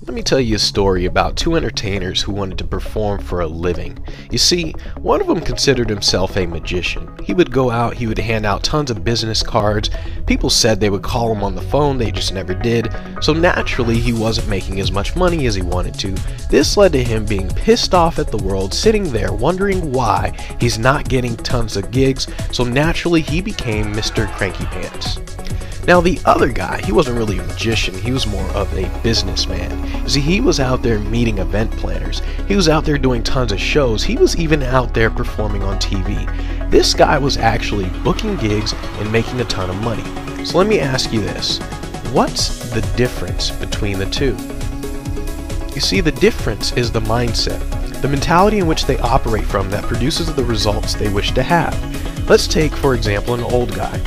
Let me tell you a story about two entertainers who wanted to perform for a living. You see, one of them considered himself a magician. He would go out, he would hand out tons of business cards. People said they would call him on the phone, they just never did. So naturally, he wasn't making as much money as he wanted to. This led to him being pissed off at the world, sitting there wondering why he's not getting tons of gigs. So naturally, he became Mr. Cranky Pants. Now the other guy, he wasn't really a magician, he was more of a businessman. You see, he was out there meeting event planners, he was out there doing tons of shows, he was even out there performing on TV. This guy was actually booking gigs and making a ton of money. So let me ask you this, what's the difference between the two? You see, the difference is the mindset, the mentality in which they operate from that produces the results they wish to have. Let's take, for example, an old guy.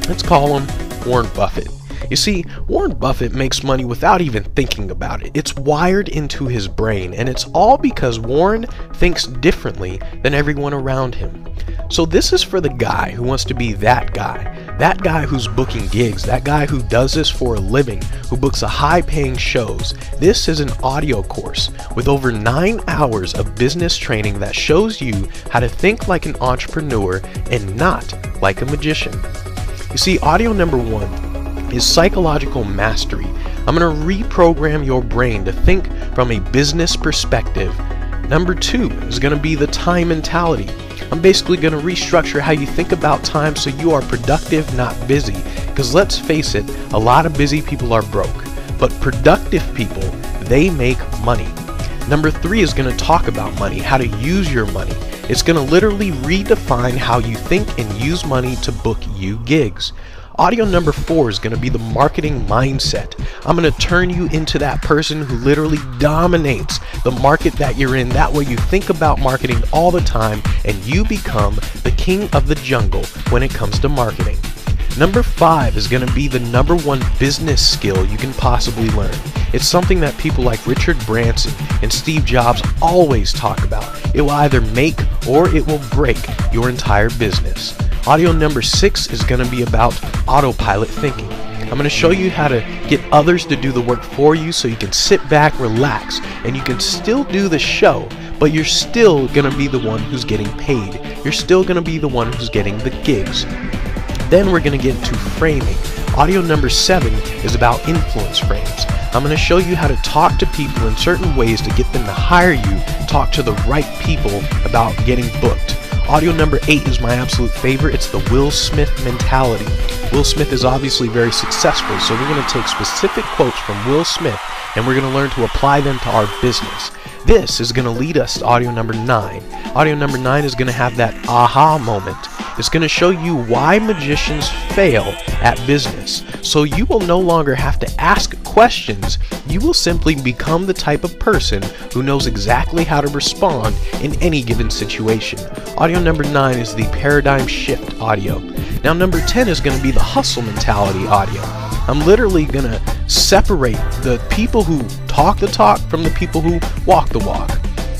Let's call him Warren Buffett. You see, Warren Buffett makes money without even thinking about it. It's wired into his brain, and it's all because Warren thinks differently than everyone around him. So this is for the guy who wants to be that guy who's booking gigs, that guy who does this for a living, who books a high-paying shows. This is an audio course with over 9 hours of business training that shows you how to think like an entrepreneur and not like a magician. You see, audio number 1 is psychological mastery. I'm going to reprogram your brain to think from a business perspective. Number 2 is going to be the time mentality. I'm basically going to restructure how you think about time so you are productive, not busy. Because let's face it, a lot of busy people are broke. But productive people, they make money. Number 3 is going to talk about money, how to use your money. It's going to literally redefine how you think and use money to book you gigs. Audio number 4 is going to be the marketing mindset. I'm going to turn you into that person who literally dominates the market that you're in. That way you think about marketing all the time and you become the king of the jungle when it comes to marketing. Number 5 is going to be the number 1 business skill you can possibly learn. It's something that people like Richard Branson and Steve Jobs always talk about. It will either make or it will break your entire business. Audio number 6 is going to be about autopilot thinking. I'm going to show you how to get others to do the work for you so you can sit back, relax, and you can still do the show, but you're still going to be the one who's getting paid. You're still going to be the one who's getting the gigs. Then we're going to get into framing. Audio number 7 is about influence frames. I'm going to show you how to talk to people in certain ways to get them to hire you, talk to the right people about getting booked. Audio number 8 is my absolute favorite. It's the Will Smith mentality. Will Smith is obviously very successful, so we're going to take specific quotes from Will Smith and we're going to learn to apply them to our business. This is going to lead us to audio number 9. Audio number 9 is going to have that aha moment. It's going to show you why magicians fail at business. So you will no longer have to ask questions. You will simply become the type of person who knows exactly how to respond in any given situation. Audio number 9 is the paradigm shift audio. Now number 10 is going to be the hustle mentality audio. I'm literally going to separate the people who talk the talk from the people who walk the walk.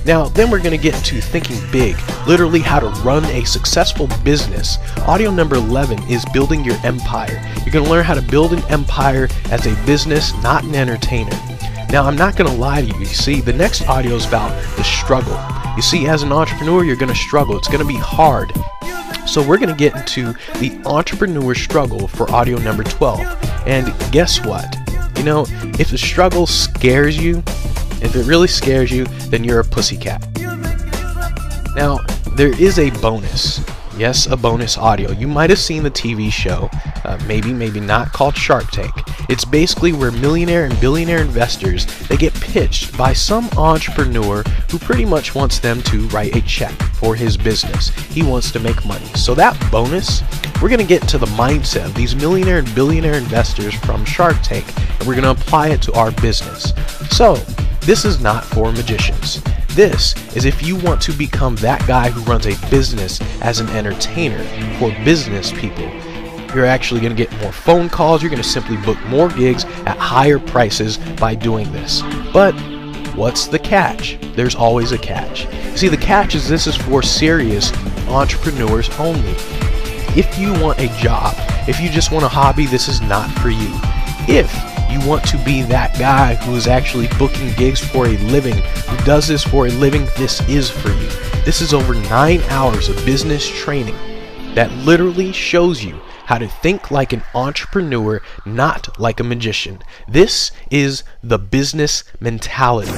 Now, then we're going to get into thinking big, literally how to run a successful business. Audio number 11 is building your empire. You're going to learn how to build an empire as a business, not an entertainer. Now, I'm not going to lie to you. You see, the next audio is about the struggle. You see, as an entrepreneur, you're going to struggle. It's going to be hard. So we're going to get into the entrepreneur struggle for audio number 12. And guess what? You know, if the struggle scares you, if it really scares you, then you're a pussycat. Now, there is a bonus. Yes, a bonus audio. You might have seen the TV show, maybe not, called Shark Tank. It's basically where millionaire and billionaire investors, they get pitched by some entrepreneur who pretty much wants them to write a check for his business. He wants to make money. So that bonus, we're going to get to the mindset of these millionaire and billionaire investors from Shark Tank, and we're going to apply it to our business. So, this is not for magicians. This is if you want to become that guy who runs a business as an entertainer for business people. You're actually going to get more phone calls. You're going to simply book more gigs at higher prices by doing this. But what's the catch? There's always a catch. See, the catch is this is for serious entrepreneurs only. If you want a job, if you just want a hobby, this is not for you. If You want to be that guy who is actually booking gigs for a living, who does this for a living. This is for you. This is over 9 hours of business training that literally shows you how to think like an entrepreneur, not like a magician. This is the business mentality.